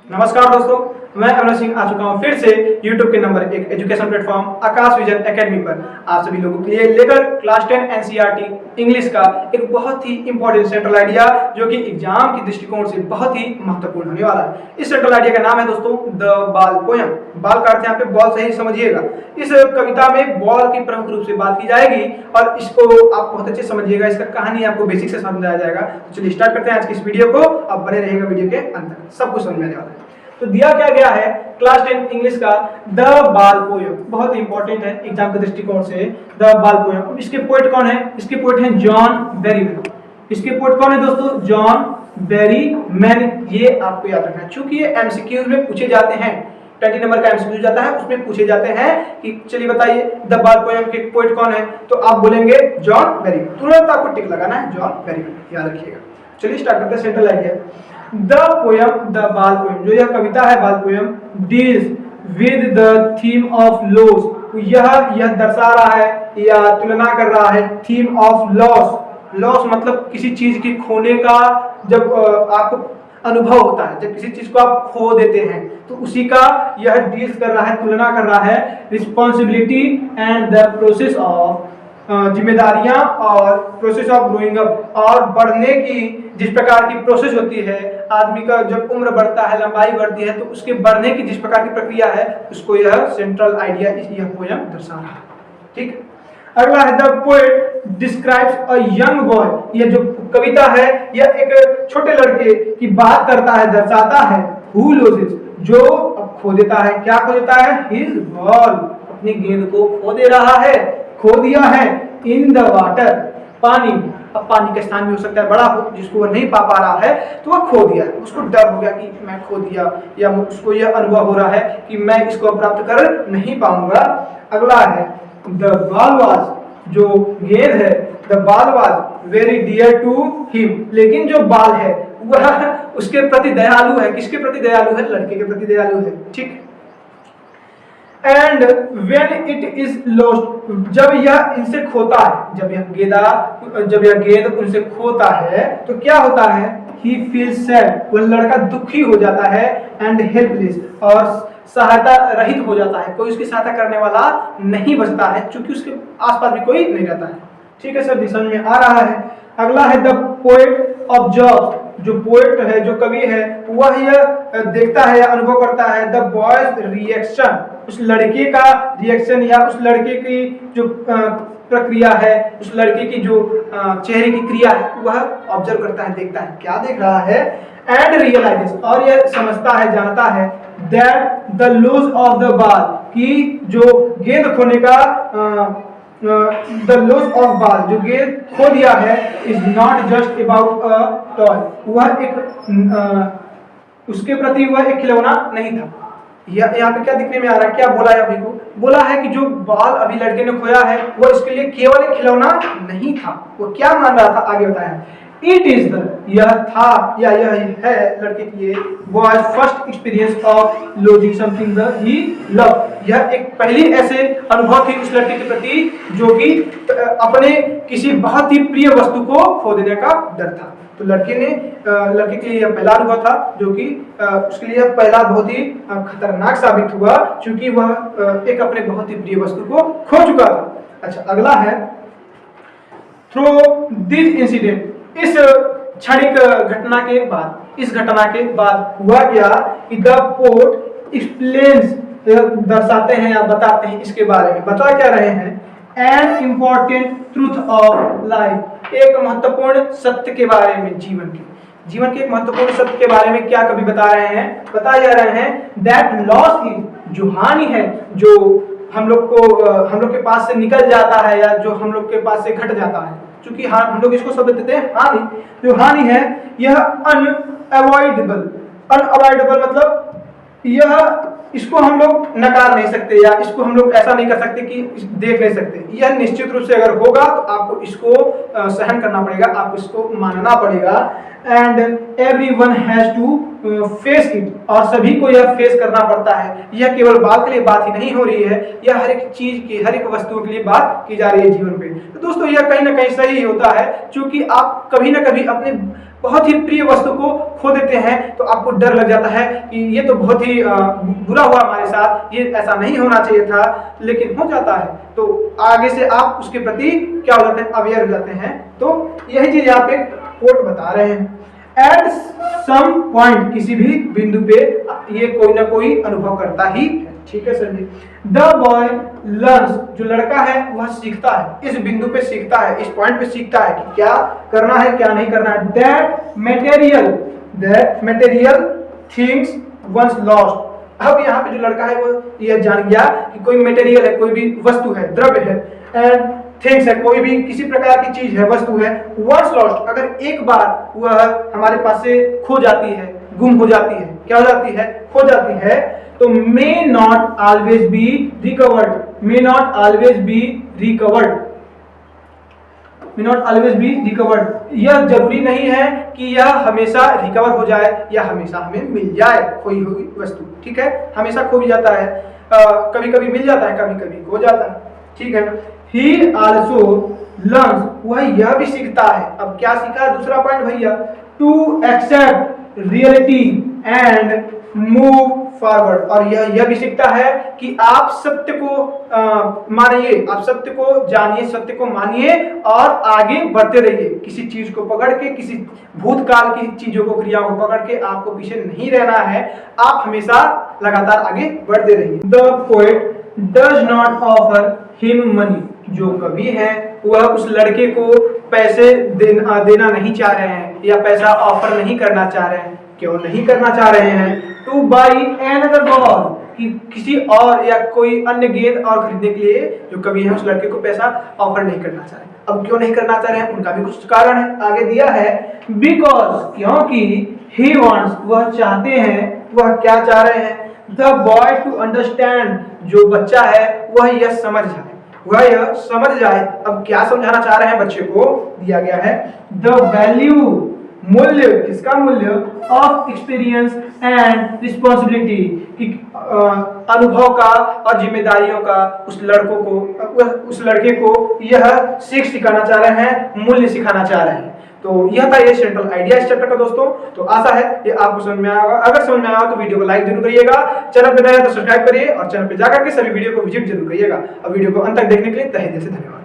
नमस्कार दोस्तों, मैं अमर सिंह आ चुका हूं फिर से YouTube के नंबर 1 एजुकेशन प्लेटफॉर्म आकाश विजन एकेडमी पर आप सभी लोगों के लिए लेकर क्लास 10 NCERT इंग्लिश का एक बहुत ही इंपॉर्टेंट सेंट्रल आइडिया जो कि एग्जाम के दृष्टिकोण से बहुत ही महत्वपूर्ण होने वाला है। इस सेंट्रल आइडिया का नाम है दोस्तों द बाल पोयम। बाल का अर्थ यहाँ पे बॉल सही समझिएगा। इस कविता में बॉल की प्रमुख रूप से बात की जाएगी और इसको आप बहुत अच्छे समझिएगा। इसका कहानी आपको बेसिक से समझाया जाएगा। तो चलिए स्टार्ट करते हैं आज की इस वीडियो को। अब बने रहेगा वीडियो के अंत तक, सब कुछ समझ में आने वाला है। तो दिया क्या गया है क्लास 10 इंग्लिश का द बाल पोयम, बहुत इंपॉर्टेंट है एग्जाम के दृष्टिकोण से। द बाल पोयम, इसके पोएट कौन है? इसके पोएट हैं जॉन बेरीमैन। इसके पोएट कौन है दोस्तों? John Berryman. ये आपको याद रखना है क्योंकि ये एमसीक्यूज में पूछे जाते हैं। 20 नंबर का एमसीक्यू जाता है, उसमें पूछे जाते हैं कि चलिए बताइए द बाल पोयम के पोएट कौन है, तो आप बोलेंगे जॉन बेरीमैन। तुरंत आपको टिक लगाना है, जॉन बेरीमैन, याद रखिएगा। चलिए स्टार्ट करते हैं central idea. The poem, the बाल पोयम, जो यह कविता है बाल poem, deals with the theme of loss. यह दर्शा रहा है या तुलना कर रहा है थीम ऑफ लॉस। लॉस मतलब किसी चीज के खोने का जब आपको अनुभव होता है, जब किसी चीज को आप खो देते हैं तो उसी का यह डील्स कर रहा है, तुलना कर रहा है। Responsibility and the process of, जिम्मेदारियां और प्रोसेस ऑफ ग्रोइंग अप, और बढ़ने की जिस प्रकार की प्रोसेस होती है, आदमी का जब उम्र बढ़ता है, लंबाई बढ़ती है, तो उसके बढ़ने की जिस प्रकार की प्रक्रिया है उसको यह सेंट्रल आइडिया यह पोयम दर्शा रहा है। ठीक, अगला है the poet describes a young boy. यह जो कविता है यह एक छोटे लड़के की बात करता है, दर्शाता है। हु लूजेस, जो अब खो देता है। क्या खो देता है? हिज बॉल, अपनी गेंद को खो दे रहा है, खो दिया है। इन द वाटर, पानी। अब पानी का स्थान भी हो सकता है बड़ा हो जिसको वह नहीं पा रहा है, तो वह खो दिया है। उसको डर हो गया कि मैं खो दिया, या उसको यह अनुभव हो रहा है कि मैं इसको प्राप्त कर नहीं पाऊंगा। अगला है द बॉल वाज, जो गेंद है, the ball was very dear to him. लेकिन जो बाल है वह उसके प्रति दयालु है। किसके प्रति दयालु है? लड़के के प्रति दयालु है। ठीक, and when it is lost, जब यह इनसे खोता है, जब यह गेंद उनसे खोता है तो क्या होता है? ही फील्स सैड, वह लड़का दुखी हो जाता है। एंड हेल्पलेस, और सहायता रहित हो जाता है। कोई उसकी सहायता करने वाला नहीं बचता है क्योंकि उसके आसपास भी कोई नहीं रहता है। ठीक है सर, दिशा में आ रहा है। अगला है द पोएट ऑब्जर्व्स, जो पोएट है, जो कवि है, वह यह देखता है या अनुभव करता है द बॉयज रिएक्शन, उस लड़के का रिएक्शन या उस लड़के की जो प्रक्रिया है, उस लड़के की जो चेहरे की क्रिया है, वह ऑब्जर्व करता है, देखता है। क्या देख रहा है? एंड रियलाइजेस, और यह समझता है, जानता है that the lose of the ball, कि जो गेंद खोने का द लॉस ऑफ बाल, जो गेंद खो दिया है, is not just about a toy, वह एक उसके प्रति वह एक खिलौना नहीं था। यहाँ पे क्या दिखने में आ रहा है? क्या बोला है अभी को? बोला है कि जो बाल अभी लड़के ने खोया है वो इसके लिए केवल एक खिलौना नहीं था। वो क्या मान रहा था? आगे बताया, इट इज द, यह था या यह है लड़के के लिए boys first experience of losing something that he love. यह एक पहली ऐसे अनुभव थी उस लड़के के प्रति जो कि अपने किसी बहुत ही प्रिय वस्तु को खो देने का डर था। तो लड़के के लिए यह पहला अनुभव था जो कि उसके लिए पहला बहुत ही खतरनाक साबित हुआ क्योंकि वह एक अपने बहुत ही प्रिय वस्तु को खो चुका था। अच्छा, अगला है थ्रू दिस इंसिडेंट, इस क्षणिक घटना के बाद हुआ क्या कि द पोएट एक्सप्लेन्स, दर्शाते हैं या बताते हैं इसके बारे में। बता क्या रहे हैं? An important truth of life, एक महत्वपूर्ण सत्य के बारे में, जीवन के एक महत्वपूर्ण सत्य के बारे में क्या कभी बता रहे हैं? बता जा रहे हैं दैट लॉस इज, जो हानि है, जो हम लोग के पास से निकल जाता है या जो हम लोग के पास से घट जाता है, क्योंकि हम लोग इसको शब्द देते हैं हानि। जो हानि है यह अनअवॉइडेबल मतलब यह, इसको हम लोग नकार नहीं सकते या इसको हम लोग ऐसा नहीं कर सकते कि देख नहीं सकते। यह निश्चित रूप से अगर होगा तो आपको इसको सहन करना पड़ेगा, आपको इसको मानना पड़ेगा। And everyone has to face it, और सभी को यह फेस करना पड़ता है। यह केवल बात के लिए बात ही नहीं हो रही है, यह हर एक चीज की, हर एक वस्तु के लिए बात की जा रही है जीवन पे। तो दोस्तों यह कहीं ना कहीं सही होता है क्योंकि आप कभी ना कभी अपने बहुत ही प्रिय वस्तु को खो देते हैं तो आपको डर लग जाता है कि ये तो बहुत ही बुरा हुआ हमारे साथ, ये ऐसा नहीं होना चाहिए था, लेकिन हो जाता है। तो आगे से आप उसके प्रति क्या हो जाते हैं, अवेयर हो जाते हैं। तो यही चीज यहाँ पे कोट बता रहे हैं। एट सम पॉइंट, किसी भी बिंदु पे ये कोई ना कोई अनुभव करता ही है। ठीक है sir ji. The boy learns, जो लड़का है वह सीखता है, इस बिंदु पे सीखता है, इस पॉइंट पे सीखता है कि क्या करना है क्या नहीं करना है। That material things once lost. अब यहाँ पे जो लड़का है वो यह जान गया कि कोई मटेरियल है, कोई भी वस्तु है, द्रव्य है, एंड थिंग्स है, कोई भी किसी प्रकार की चीज है, वस्तु है, वंस लॉस्ट, अगर एक बार वह हमारे पास से खो जाती है, गुम हो जाती है, क्या हो जाती है, खो जाती है, तो may not always be recovered, may not always be recovered, may not always be recovered. यह जरूरी नहीं है कि यह हमेशा रिकवर हो जाए या हमेशा हमें मिल जाए खोई हुई वस्तु। ठीक है, हमेशा खो भी जाता है, कभी कभी मिल जाता है, कभी कभी खो जाता है। ठीक है। He also learns, वह यह भी सीखता है। अब क्या सीखा है, दूसरा पॉइंट भैया, to accept reality and move forward। और यह भी सीखता है कि आप सत्य को मानिए, आप सत्य को जानिए, सत्य को मानिए और आगे बढ़ते रहिए। किसी चीज को पकड़ के, किसी भूतकाल की चीजों को, क्रियाओं को पकड़ के आपको पीछे नहीं रहना है, आप हमेशा लगातार आगे बढ़ते रहिए। The poet does not offer him money, जो कवि है वह उस लड़के को पैसे देना नहीं चाह रहे हैं या पैसा ऑफर नहीं करना चाह रहे हैं। क्यों नहीं करना चाह रहे हैं? टू बाई एनदर बॉल, कि किसी और या कोई अन्य गेंद और खरीदने के लिए जो कवि है उस लड़के को पैसा ऑफर नहीं करना चाह रहे। अब क्यों नहीं करना चाह रहे हैं, उनका भी कुछ कारण है, आगे दिया है। बिकॉज, क्योंकि ही वांट्स, वह चाहते हैं, वह क्या चाह रहे हैं, द बॉय टू अंडरस्टैंड, जो बच्चा है वह यह समझ जाए, वह यह समझ जाए। अब क्या समझाना चाह रहे हैं बच्चे को, दिया गया है द वैल्यू, मूल्य, किसका मूल्य, ऑफ एक्सपीरियंस एंड रिस्पॉन्सिबिलिटी, कि अनुभव का और जिम्मेदारियों का उस लड़के को यह सीख सिखाना चाह रहे हैं, मूल्य सिखाना चाह रहे हैं। तो यह था ये सेंट्रल आइडिया इस चैप्टर का दोस्तों। तो आशा है ये आपको समझ में आया होगा। अगर समझ में आया तो वीडियो को लाइक जरूर करिएगा, चैनल पे नया तो सब्सक्राइब करिए और चैनल पे जाकर के सभी वीडियो को विजिट जरूर करिएगा। और वीडियो को अंत तक देखने के लिए तहे दिल से धन्यवाद।